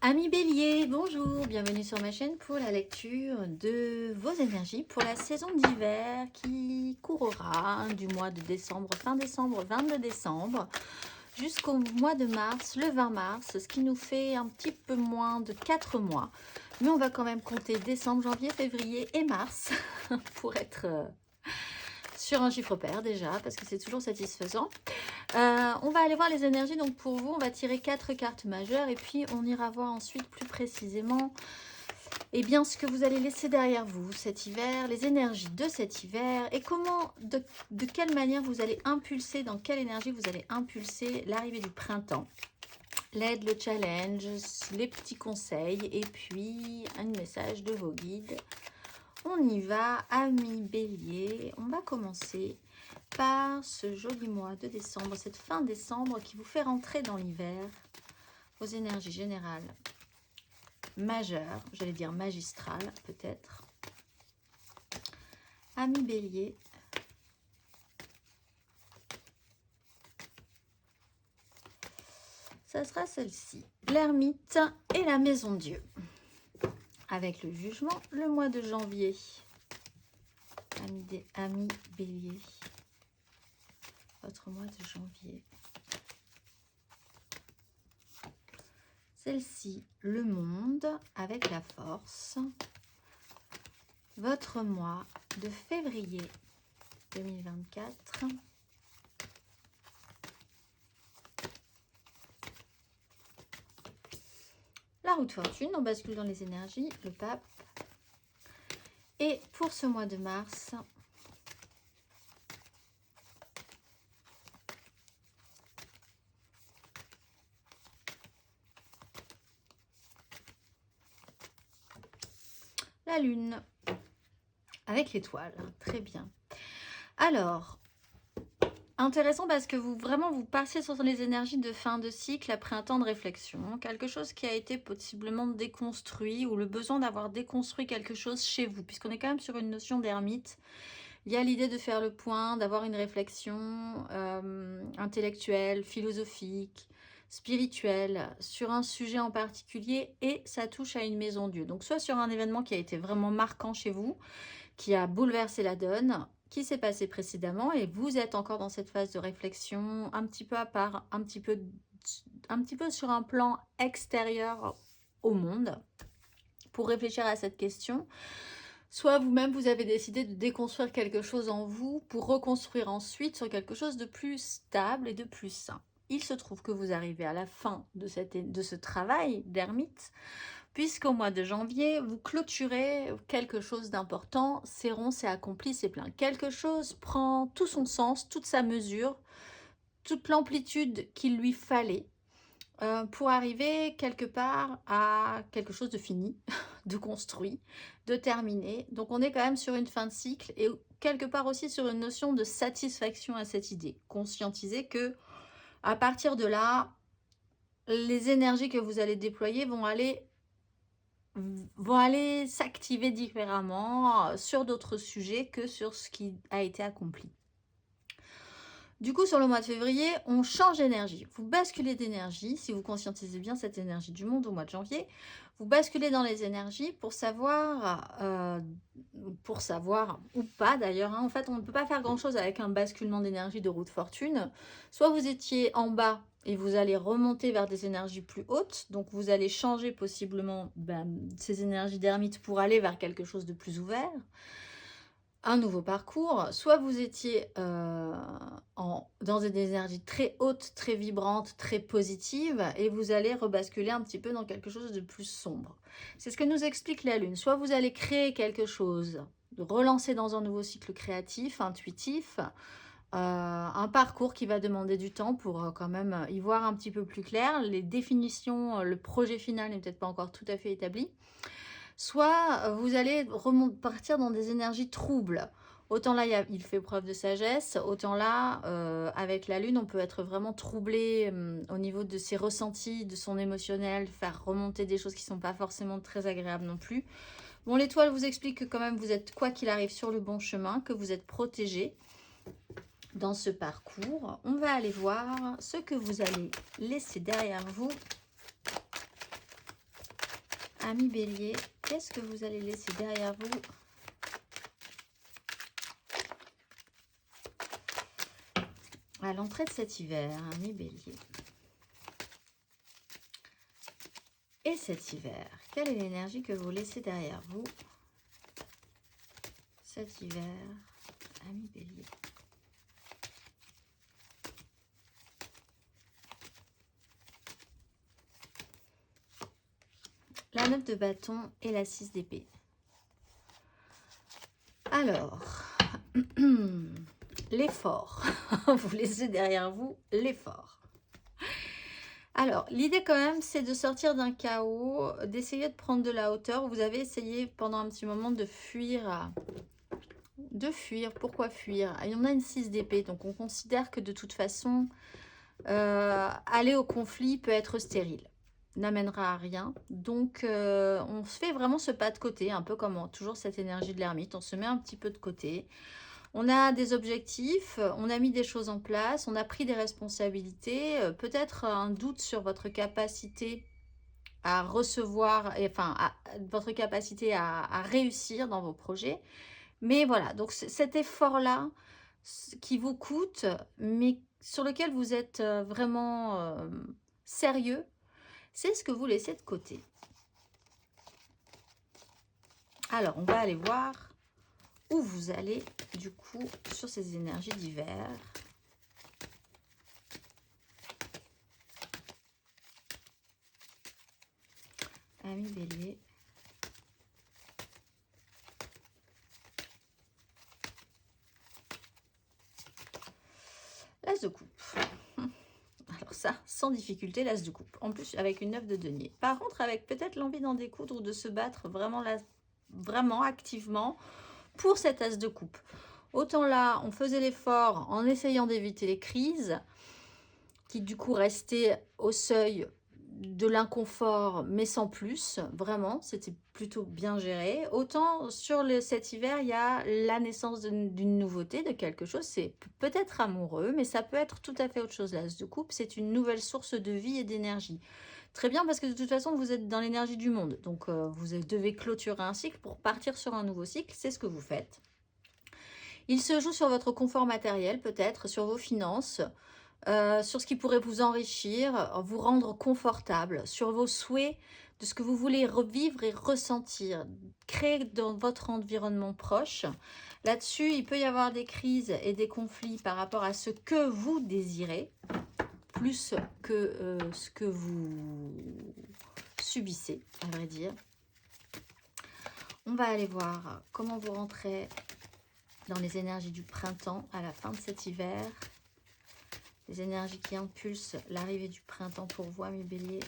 Amis Bélier, bonjour, bienvenue sur ma chaîne pour la lecture de vos énergies pour la saison d'hiver qui courra du mois de décembre, fin décembre, 22 décembre, jusqu'au mois de mars, le 20 mars, ce qui nous fait un petit peu moins de 4 mois. Mais on va quand même compter décembre, janvier, février et mars pour être sur un chiffre pair déjà, parce que c'est toujours satisfaisant. On va aller voir les énergies. Donc pour vous, on va tirer 4 cartes majeures et puis on ira voir ensuite plus précisément ce que vous allez laisser derrière vous cet hiver, les énergies de cet hiver et comment, de quelle manière vous allez impulser, dans quelle énergie vous allez impulser l'arrivée du printemps. L'aide, le challenge, les petits conseils et puis un message de vos guides. On y va, amis Bélier. On va commencer par ce joli mois de décembre, cette fin décembre qui vous fait rentrer dans l'hiver, vos énergies générales majeures, j'allais dire magistrales peut-être. Amis Bélier, ça sera celle-ci, l'ermite et la maison Dieu. Avec le jugement, le mois de janvier. Amis Bélier, votre mois de janvier. Celle-ci, le monde avec la force. Votre mois de février 2024. La roue de fortune, on bascule dans les énergies, le pape. Et pour ce mois de mars, la lune avec l'étoile. Très bien. Alors, intéressant parce que vous passez sur les énergies de fin de cycle après un temps de réflexion. Quelque chose qui a été possiblement déconstruit ou le besoin d'avoir déconstruit quelque chose chez vous. Puisqu'on est quand même sur une notion d'ermite. Il y a l'idée de faire le point, d'avoir une réflexion intellectuelle, philosophique, spirituelle sur un sujet en particulier et ça touche à une maison Dieu. Donc soit sur un événement qui a été vraiment marquant chez vous, qui a bouleversé la donne, qui s'est passé précédemment et vous êtes encore dans cette phase de réflexion un petit peu à part, un petit peu sur un plan extérieur au monde pour réfléchir à cette question. Soit vous-même, vous avez décidé de déconstruire quelque chose en vous pour reconstruire ensuite sur quelque chose de plus stable et de plus sain. Il se trouve que vous arrivez à la fin de ce travail d'ermite, puisqu'au mois de janvier, vous clôturez quelque chose d'important, c'est rond, c'est accompli, c'est plein. Quelque chose prend tout son sens, toute sa mesure, toute l'amplitude qu'il lui fallait pour arriver quelque part à quelque chose de fini, de construit, de terminé. Donc on est quand même sur une fin de cycle et quelque part aussi sur une notion de satisfaction à cette idée. Conscientiser que à partir de là, les énergies que vous allez déployer vont aller s'activer différemment sur d'autres sujets que sur ce qui a été accompli. Du coup, sur le mois de février, on change d'énergie. Vous basculez d'énergie, si vous conscientisez bien cette énergie du monde au mois de janvier, vous basculez dans les énergies pour savoir ou pas d'ailleurs. En fait, on ne peut pas faire grand-chose avec un basculement d'énergie de roue de fortune. Soit vous étiez en bas et vous allez remonter vers des énergies plus hautes. Donc, vous allez changer possiblement ces énergies d'ermite pour aller vers quelque chose de plus ouvert. Un nouveau parcours, soit vous étiez dans des énergies très hautes, très vibrantes, très positives, et vous allez rebasculer un petit peu dans quelque chose de plus sombre. C'est ce que nous explique la Lune. Soit vous allez créer quelque chose, relancer dans un nouveau cycle créatif, intuitif, un parcours qui va demander du temps pour quand même y voir un petit peu plus clair. Les définitions, le projet final n'est peut-être pas encore tout à fait établi. Soit vous allez partir dans des énergies troubles. Autant là, il fait preuve de sagesse, autant là, avec la Lune, on peut être vraiment troublé au niveau de ses ressentis, de son émotionnel, faire remonter des choses qui ne sont pas forcément très agréables non plus. Bon, l'étoile vous explique que quand même, vous êtes, quoi qu'il arrive, sur le bon chemin, que vous êtes protégé dans ce parcours. On va aller voir ce que vous allez laisser derrière vous Amis Bélier, qu'est-ce que vous allez laisser derrière vous? À l'entrée de cet hiver, amis Bélier. Et cet hiver, quelle est l'énergie que vous laissez derrière vous? Cet hiver, amis Bélier. La 9 de bâton et la 6 d'épée. Alors, l'effort. Vous laissez derrière vous l'effort. Alors, l'idée quand même, c'est de sortir d'un chaos, d'essayer de prendre de la hauteur. Vous avez essayé pendant un petit moment de fuir. Pourquoi fuir? Il y en a une 6 d'épée, donc on considère que de toute façon, aller au conflit peut être stérile. N'amènera à rien. Donc, on se fait vraiment ce pas de côté, un peu comme toujours cette énergie de l'ermite. On se met un petit peu de côté. On a des objectifs, on a mis des choses en place, on a pris des responsabilités, peut-être un doute sur votre capacité à recevoir, enfin, votre capacité à réussir dans vos projets. Mais voilà, donc cet effort-là qui vous coûte, mais sur lequel vous êtes vraiment sérieux, c'est ce que vous laissez de côté. Alors, on va aller voir où vous allez, du coup, sur ces énergies d'hiver. Amis Bélier. L'As de coupe. Alors ça, sans difficulté, l'As de coupe. En plus, avec une 9 de denier. Par contre, avec peut-être l'envie d'en découdre ou de se battre vraiment, là, vraiment activement pour cet As de coupe. Autant là, on faisait l'effort en essayant d'éviter les crises, qui du coup restaient au seuil de l'inconfort, mais sans plus. Vraiment, c'était plutôt bien géré. Autant sur cet hiver, il y a la naissance d'une nouveauté, de quelque chose. C'est peut-être amoureux, mais ça peut être tout à fait autre chose. L'As de coupe, c'est une nouvelle source de vie et d'énergie. Très bien, parce que de toute façon, vous êtes dans l'énergie du monde. Donc, vous devez clôturer un cycle pour partir sur un nouveau cycle. C'est ce que vous faites. Il se joue sur votre confort matériel, peut-être, sur vos finances, sur ce qui pourrait vous enrichir, vous rendre confortable, sur vos souhaits de ce que vous voulez revivre et ressentir, créer dans votre environnement proche. Là-dessus, il peut y avoir des crises et des conflits par rapport à ce que vous désirez, plus que ce que vous subissez, à vrai dire. On va aller voir comment vous rentrez dans les énergies du printemps à la fin de cet hiver. Les énergies qui impulsent l'arrivée du printemps pour vous, mes béliers.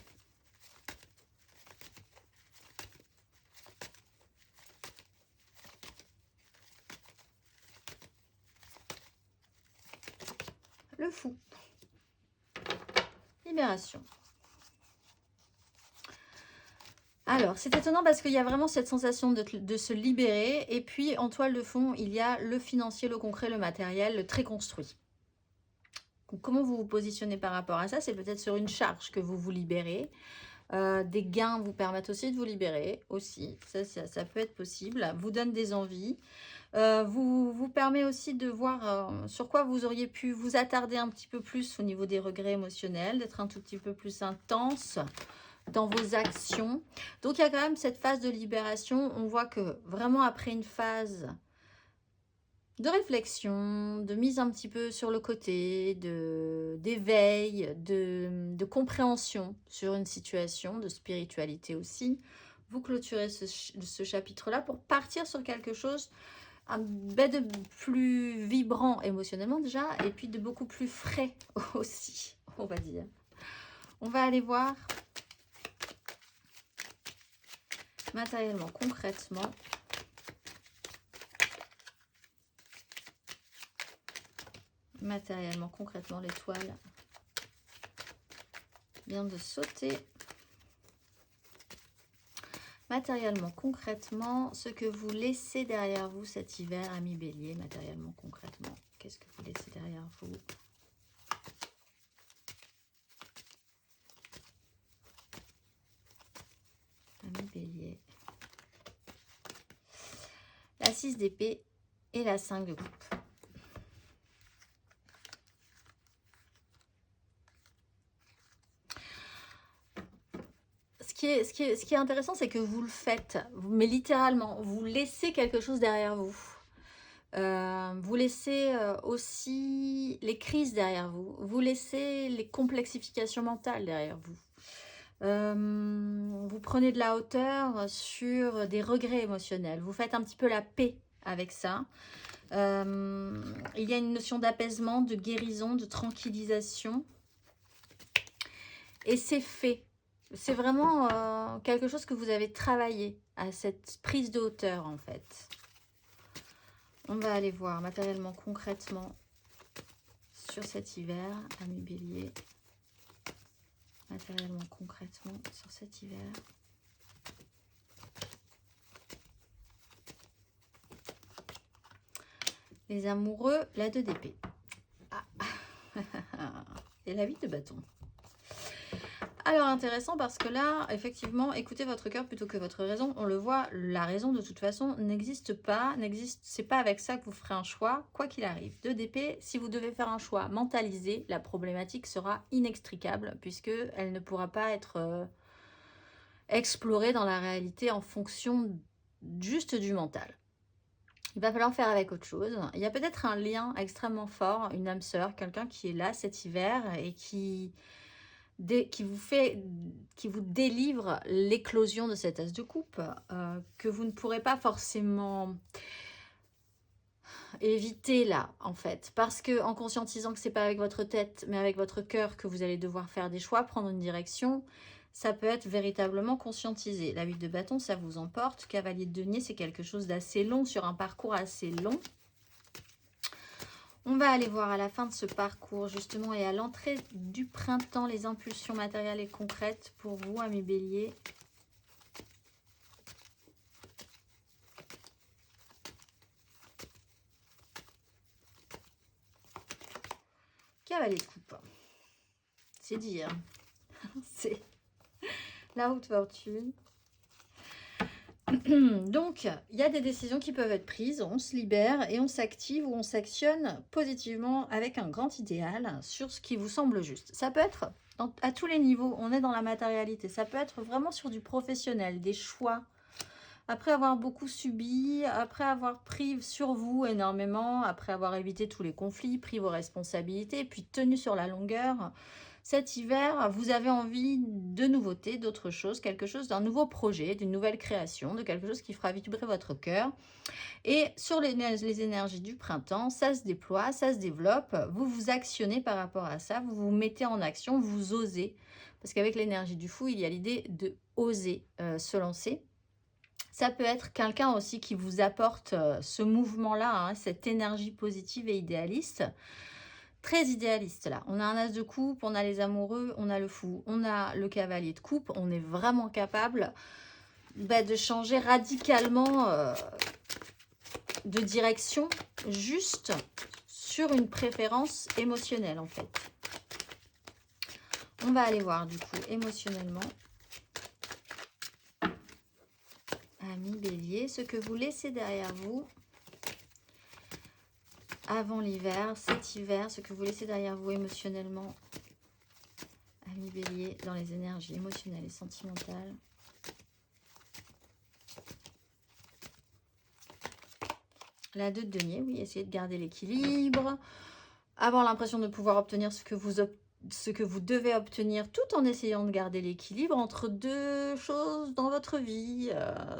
Le fou. Libération. Alors, c'est étonnant parce qu'il y a vraiment cette sensation de se libérer. Et puis, en toile de fond, il y a le financier, le concret, le matériel, le très construit. Donc, comment vous vous positionnez par rapport à ça? C'est peut-être sur une charge que vous vous libérez. Des gains vous permettent aussi de vous libérer. Aussi, ça peut être possible. Vous donne des envies. Vous permet aussi de voir sur quoi vous auriez pu vous attarder un petit peu plus au niveau des regrets émotionnels, d'être un tout petit peu plus intense dans vos actions. Donc, il y a quand même cette phase de libération. On voit que vraiment après une phase de réflexion, de mise un petit peu sur le côté, d'éveil, de compréhension sur une situation, de spiritualité aussi, vous clôturez ce chapitre-là pour partir sur quelque chose de plus vibrant émotionnellement déjà, et puis de beaucoup plus frais aussi, on va dire. On va aller voir matériellement, concrètement. Matériellement, concrètement, l'étoile vient de sauter. Matériellement, concrètement, ce que vous laissez derrière vous cet hiver, amis bélier, matériellement, concrètement, qu'est-ce que vous laissez derrière vous? Ami Bélier. La 6 d'épée et la 5 de coupe. Ce qui est intéressant, c'est que vous le faites, mais littéralement, vous laissez quelque chose derrière vous. Vous laissez aussi les crises derrière vous. Vous laissez les complexifications mentales derrière vous. Vous prenez de la hauteur sur des regrets émotionnels. Vous faites un petit peu la paix avec ça. Il y a une notion d'apaisement, de guérison, de tranquillisation. Et c'est fait. C'est vraiment quelque chose que vous avez travaillé à cette prise de hauteur en fait. On va aller voir matériellement, concrètement sur cet hiver, ami Bélier. Matériellement, concrètement sur cet hiver. Les amoureux, la 2 d'épée. Ah. Et la 8 de bâton. Alors intéressant parce que là, effectivement, écoutez votre cœur plutôt que votre raison. On le voit, la raison de toute façon n'existe pas. C'est pas avec ça que vous ferez un choix, quoi qu'il arrive. 2 d'épée, si vous devez faire un choix mentalisé, la problématique sera inextricable puisque elle ne pourra pas être explorée dans la réalité en fonction juste du mental. Il va falloir faire avec autre chose. Il y a peut-être un lien extrêmement fort, une âme sœur, quelqu'un qui est là cet hiver et qui vous délivre l'éclosion de cet as de coupe, que vous ne pourrez pas forcément éviter là, en fait. Parce que en conscientisant que c'est pas avec votre tête, mais avec votre cœur que vous allez devoir faire des choix, prendre une direction, ça peut être véritablement conscientisé. La 8 de bâton, ça vous emporte. Cavalier de denier, c'est quelque chose d'assez long, sur un parcours assez long. On va aller voir à la fin de ce parcours, justement, et à l'entrée du printemps, les impulsions matérielles et concrètes pour vous, amis Bélier. Cavalier de coupe. C'est dire. C'est la haute fortune. Donc, il y a des décisions qui peuvent être prises, on se libère et on s'active ou on s'actionne positivement avec un grand idéal sur ce qui vous semble juste. Ça peut être à tous les niveaux, on est dans la matérialité, ça peut être vraiment sur du professionnel, des choix. Après avoir beaucoup subi, après avoir pris sur vous énormément, après avoir évité tous les conflits, pris vos responsabilités, puis tenu sur la longueur, cet hiver, vous avez envie de nouveautés, d'autres choses, quelque chose d'un nouveau projet, d'une nouvelle création, de quelque chose qui fera vibrer votre cœur. Et sur les énergies du printemps, ça se déploie, ça se développe, vous vous actionnez par rapport à ça, vous vous mettez en action, vous osez. Parce qu'avec l'énergie du fou, il y a l'idée de oser se lancer. Ça peut être quelqu'un aussi qui vous apporte ce mouvement-là, hein, cette énergie positive et idéaliste. Très idéaliste là. On a un as de coupe, on a les amoureux, on a le fou, on a le cavalier de coupe. On est vraiment capable de changer radicalement de direction juste sur une préférence émotionnelle en fait. On va aller voir du coup émotionnellement. Ami Bélier, ce que vous laissez derrière vous avant l'hiver, cet hiver, ce que vous laissez derrière vous émotionnellement. Ami Bélier, dans les énergies émotionnelles et sentimentales. La 2 de denier, oui, essayez de garder l'équilibre. Avoir l'impression de pouvoir obtenir ce que vous devez obtenir tout en essayant de garder l'équilibre entre deux choses dans votre vie,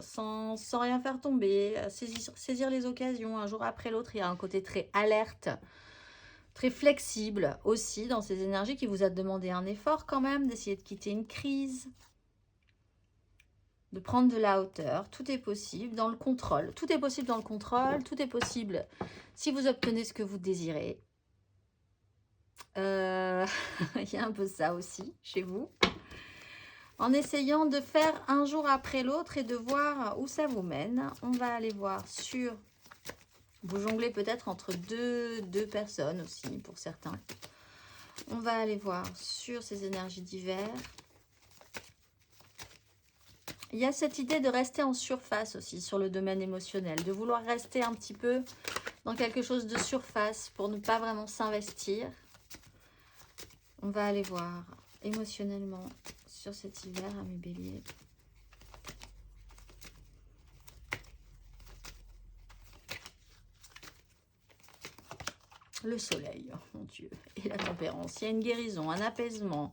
sans rien faire tomber, saisir les occasions un jour après l'autre. Il y a un côté très alerte, très flexible aussi dans ces énergies qui vous a demandé un effort quand même, d'essayer de quitter une crise, de prendre de la hauteur. Tout est possible dans le contrôle. Tout est possible dans le contrôle. Tout est possible si vous obtenez ce que vous désirez. Il y a un peu ça aussi chez vous. En essayant de faire un jour après l'autre et de voir où ça vous mène. On va aller voir sur... Vous jonglez peut-être entre deux personnes aussi pour certains. On va aller voir sur ces énergies d'hiver. Il y a cette idée de rester en surface aussi sur le domaine émotionnel, de vouloir rester un petit peu dans quelque chose de surface pour ne pas vraiment s'investir. On va aller voir émotionnellement sur cet hiver, amis béliers. Le soleil, oh mon Dieu, et la tempérance. Il y a une guérison, un apaisement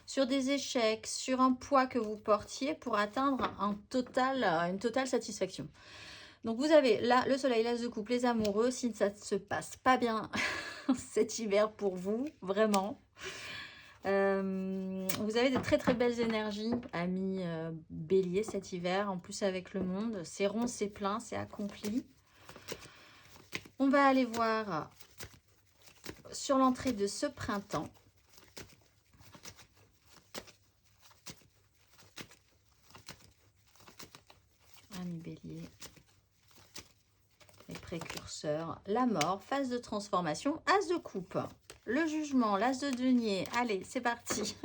sur des échecs, sur un poids que vous portiez pour atteindre une totale satisfaction. Donc vous avez là le soleil, l'as de coupe, les amoureux, si ça ne se passe pas bien cet hiver pour vous, vraiment. Vous avez de très très belles énergies, amis bélier, cet hiver. En plus avec le monde, c'est rond, c'est plein, c'est accompli. On va aller voir sur l'entrée de ce printemps. Amis bélier. Les précurseurs, la mort, phase de transformation, as de coupe, le jugement, l'as de denier. Allez, c'est parti.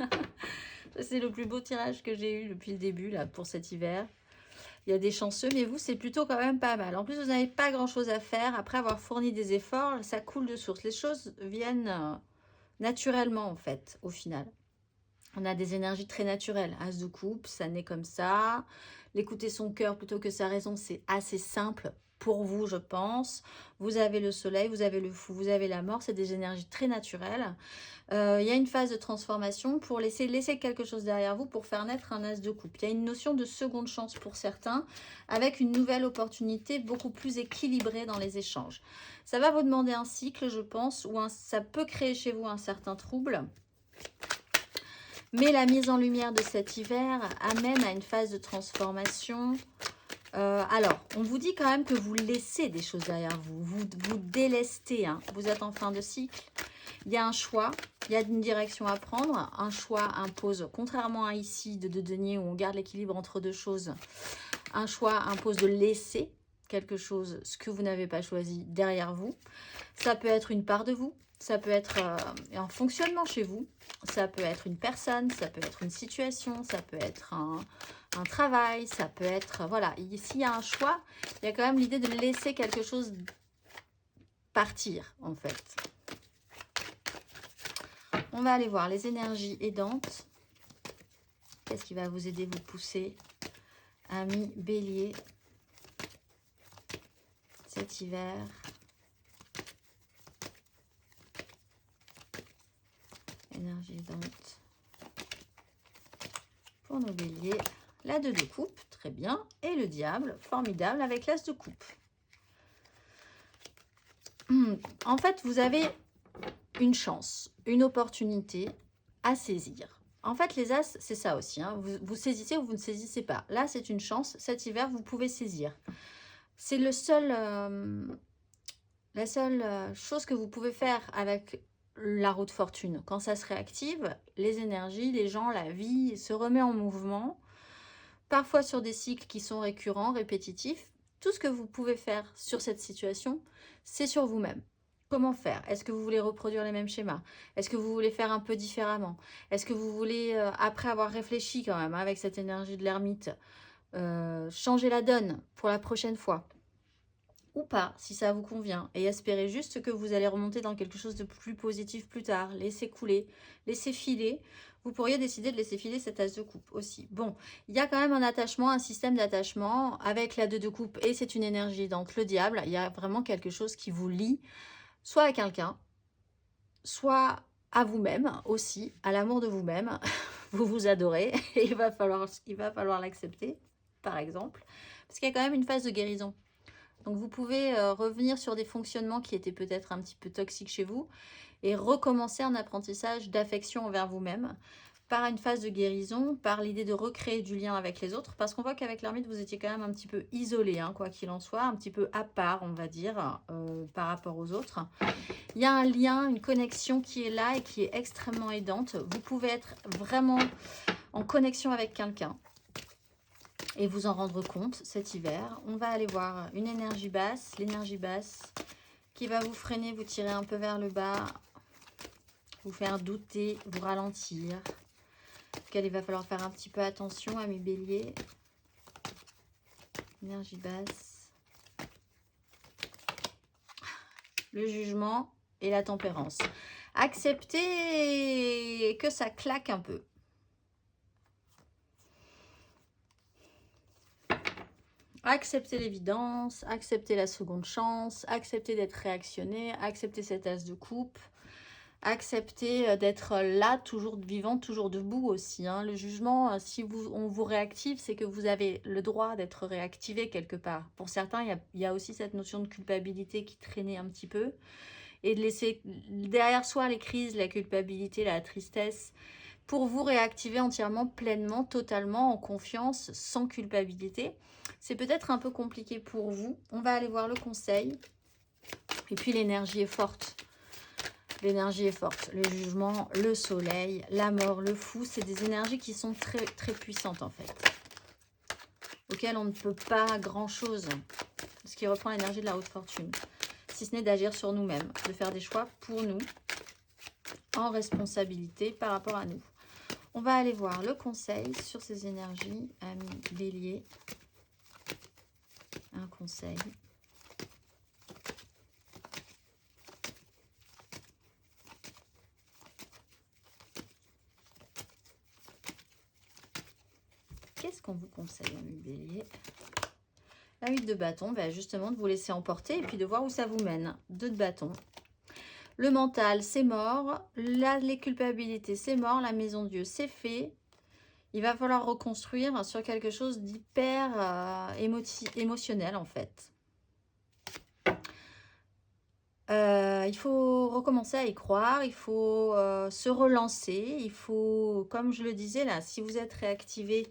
C'est le plus beau tirage que j'ai eu depuis le début là pour cet hiver. Il y a des chanceux, mais vous, c'est plutôt quand même pas mal. En plus, vous n'avez pas grand-chose à faire. Après avoir fourni des efforts, ça coule de source. Les choses viennent naturellement, en fait, au final. On a des énergies très naturelles. As de coupe, ça naît comme ça. L'écouter son cœur plutôt que sa raison, c'est assez simple pour vous, je pense. Vous avez le soleil, vous avez le fou, vous avez la mort. C'est des énergies très naturelles. Il y a une phase de transformation pour laisser quelque chose derrière vous pour faire naître un as de coupe. Il y a une notion de seconde chance pour certains avec une nouvelle opportunité beaucoup plus équilibrée dans les échanges. Ça va vous demander un cycle, je pense, ou ça peut créer chez vous un certain trouble. Mais la mise en lumière de cet hiver amène à une phase de transformation. Alors, on vous dit quand même que vous laissez des choses derrière vous. Vous délestez. Hein. Vous êtes en fin de cycle. Il y a un choix. Il y a une direction à prendre. Un choix impose, contrairement à ici, de denier où on garde l'équilibre entre deux choses, un choix impose de laisser quelque chose, ce que vous n'avez pas choisi, derrière vous. Ça peut être une part de vous. Ça peut être un fonctionnement chez vous. Ça peut être une personne, ça peut être une situation, ça peut être un travail, ça peut être... Voilà, s'il y a un choix, il y a quand même l'idée de laisser quelque chose partir, en fait. On va aller voir les énergies aidantes. Qu'est-ce qui va vous aider, vous pousser, amis bélier, cet hiver? Énergie aidante pour nos béliers. La 2 de coupe, très bien. Et le diable, formidable, avec l'as de coupe. En fait, vous avez une chance, une opportunité à saisir. En fait, les as, c'est ça aussi. Hein. Vous saisissez ou vous ne saisissez pas. Là, c'est une chance. Cet hiver, vous pouvez saisir. C'est la seule chose que vous pouvez faire avec la roue de fortune. Quand ça se réactive, les énergies, les gens, la vie se remet en mouvement. Parfois sur des cycles qui sont récurrents, répétitifs. Tout ce que vous pouvez faire sur cette situation, c'est sur vous-même. Comment faire? Est-ce que vous voulez reproduire les mêmes schémas? Est-ce que vous voulez faire un peu différemment? Est-ce que vous voulez, après avoir réfléchi quand même, avec cette énergie de l'ermite, changer la donne pour la prochaine fois? Ou pas, si ça vous convient, et espérez juste que vous allez remonter dans quelque chose de plus positif plus tard. Laissez couler, laissez filer. Vous pourriez décider de laisser filer cette as de coupe aussi. Bon, il y a quand même un attachement, un système d'attachement avec la 2 de coupe, et c'est une énergie, donc le diable. Il y a vraiment quelque chose qui vous lie, soit à quelqu'un, soit à vous-même aussi, à l'amour de vous-même. Vous vous adorez, et il va falloir l'accepter, par exemple, parce qu'il y a quand même une phase de guérison. Donc, vous pouvez revenir sur des fonctionnements qui étaient peut-être un petit peu toxiques chez vous et recommencer un apprentissage d'affection envers vous-même par une phase de guérison, par l'idée de recréer du lien avec les autres. Parce qu'on voit qu'avec l'ermite, vous étiez quand même un petit peu isolé, hein, quoi qu'il en soit, un petit peu à part, on va dire, par rapport aux autres. Il y a un lien, une connexion qui est là et qui est extrêmement aidante. Vous pouvez être vraiment en connexion avec quelqu'un et vous en rendre compte cet hiver. On va aller voir une énergie basse, l'énergie basse qui va vous freiner, vous tirer un peu vers le bas, vous faire douter, vous ralentir. Auquel il va falloir faire un petit peu attention, amis béliers. Énergie basse. Le jugement et la tempérance. Acceptez que ça claque un peu. Acceptez l'évidence, acceptez la seconde chance, acceptez d'être réactionné, acceptez cet as de coupe, acceptez d'être là, toujours vivant, toujours debout aussi. Hein. Le jugement, si on vous réactive, c'est que vous avez le droit d'être réactivé quelque part. Pour certains, il y a aussi cette notion de culpabilité qui traînait un petit peu. Et de laisser derrière soi les crises, la culpabilité, la tristesse, pour vous réactiver entièrement, pleinement, totalement, en confiance, sans culpabilité. C'est peut-être un peu compliqué pour vous. On va aller voir le conseil. Et puis l'énergie est forte. L'énergie est forte. Le jugement, le soleil, la mort, le fou, c'est des énergies qui sont très, très puissantes en fait. Auxquelles on ne peut pas grand-chose. Ce qui reprend l'énergie de la haute fortune. Si ce n'est d'agir sur nous-mêmes, de faire des choix pour nous, en responsabilité par rapport à nous. On va aller voir le conseil sur ces énergies, amis bélier. Un conseil. Qu'est-ce qu'on vous conseille, amis bélier? La 8 de bâton, ben justement de vous laisser emporter et puis de voir où ça vous mène. 2 de bâton. Le mental, c'est mort. Les culpabilités, c'est mort. La maison Dieu, c'est fait. Il va falloir reconstruire sur quelque chose d'hyper émotionnel, en fait. Il faut recommencer à y croire. Il faut se relancer. Il faut, comme je le disais là, si vous êtes réactivé,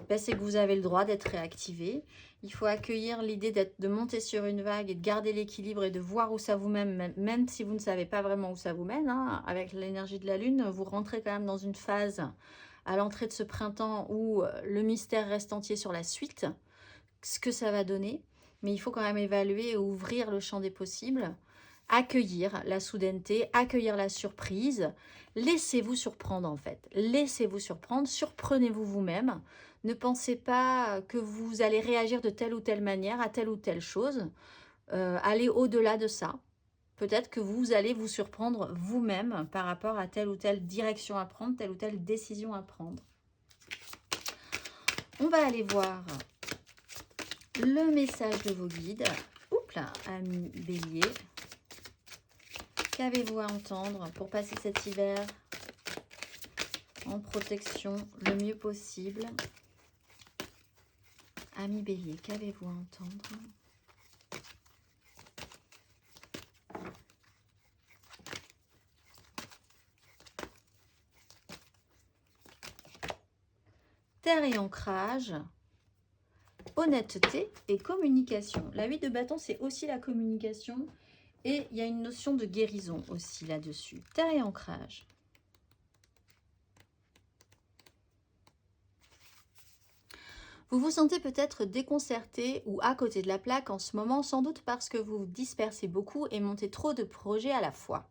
ben, c'est que vous avez le droit d'être réactivé. Il faut accueillir l'idée de monter sur une vague et de garder l'équilibre et de voir où ça vous mène, même si vous ne savez pas vraiment où ça vous mène. Hein. Avec l'énergie de la Lune, vous rentrez quand même dans une phase à l'entrée de ce printemps où le mystère reste entier sur la suite, ce que ça va donner. Mais il faut quand même évaluer et ouvrir le champ des possibles, accueillir la soudaineté, accueillir la surprise. Laissez-vous surprendre en fait. Laissez-vous surprendre, surprenez-vous vous-même. Ne pensez pas que vous allez réagir de telle ou telle manière à telle ou telle chose. Allez au-delà de ça. Peut-être que vous allez vous surprendre vous-même par rapport à telle ou telle direction à prendre, telle ou telle décision à prendre. On va aller voir le message de vos guides. Oups là, amis bélier. Qu'avez-vous à entendre pour passer cet hiver en protection le mieux possible? Amis bélier, qu'avez-vous à entendre? Terre et ancrage, honnêteté et communication. La 8 de bâton, c'est aussi la communication. Et il y a une notion de guérison aussi là-dessus. Terre et ancrage. Vous vous sentez peut-être déconcerté ou à côté de la plaque en ce moment, sans doute parce que vous vous dispersez beaucoup et montez trop de projets à la fois.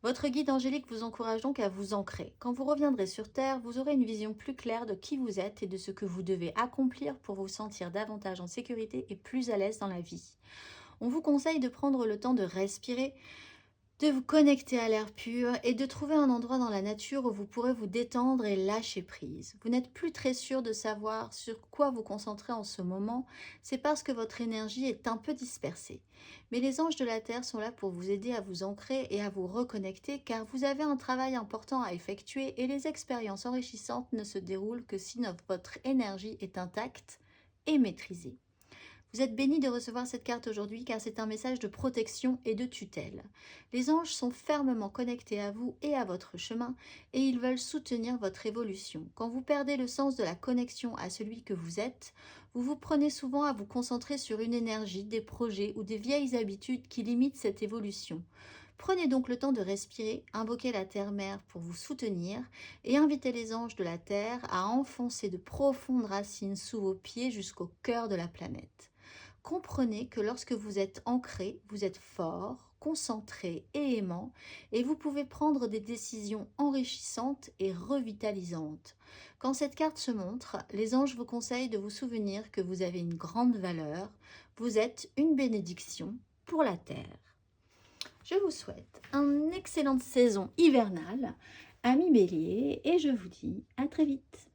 Votre guide angélique vous encourage donc à vous ancrer. Quand vous reviendrez sur Terre, vous aurez une vision plus claire de qui vous êtes et de ce que vous devez accomplir pour vous sentir davantage en sécurité et plus à l'aise dans la vie. On vous conseille de prendre le temps de respirer, de vous connecter à l'air pur et de trouver un endroit dans la nature où vous pourrez vous détendre et lâcher prise. Vous n'êtes plus très sûr de savoir sur quoi vous concentrer en ce moment, c'est parce que votre énergie est un peu dispersée. Mais les anges de la Terre sont là pour vous aider à vous ancrer et à vous reconnecter car vous avez un travail important à effectuer et les expériences enrichissantes ne se déroulent que si votre énergie est intacte et maîtrisée. Vous êtes béni de recevoir cette carte aujourd'hui car c'est un message de protection et de tutelle. Les anges sont fermement connectés à vous et à votre chemin et ils veulent soutenir votre évolution. Quand vous perdez le sens de la connexion à celui que vous êtes, vous vous prenez souvent à vous concentrer sur une énergie, des projets ou des vieilles habitudes qui limitent cette évolution. Prenez donc le temps de respirer, invoquez la Terre-Mère pour vous soutenir et invitez les anges de la Terre à enfoncer de profondes racines sous vos pieds jusqu'au cœur de la planète. Comprenez que lorsque vous êtes ancré, vous êtes fort, concentré et aimant et vous pouvez prendre des décisions enrichissantes et revitalisantes. Quand cette carte se montre, les anges vous conseillent de vous souvenir que vous avez une grande valeur, vous êtes une bénédiction pour la Terre. Je vous souhaite une excellente saison hivernale, amis Bélier, et je vous dis à très vite.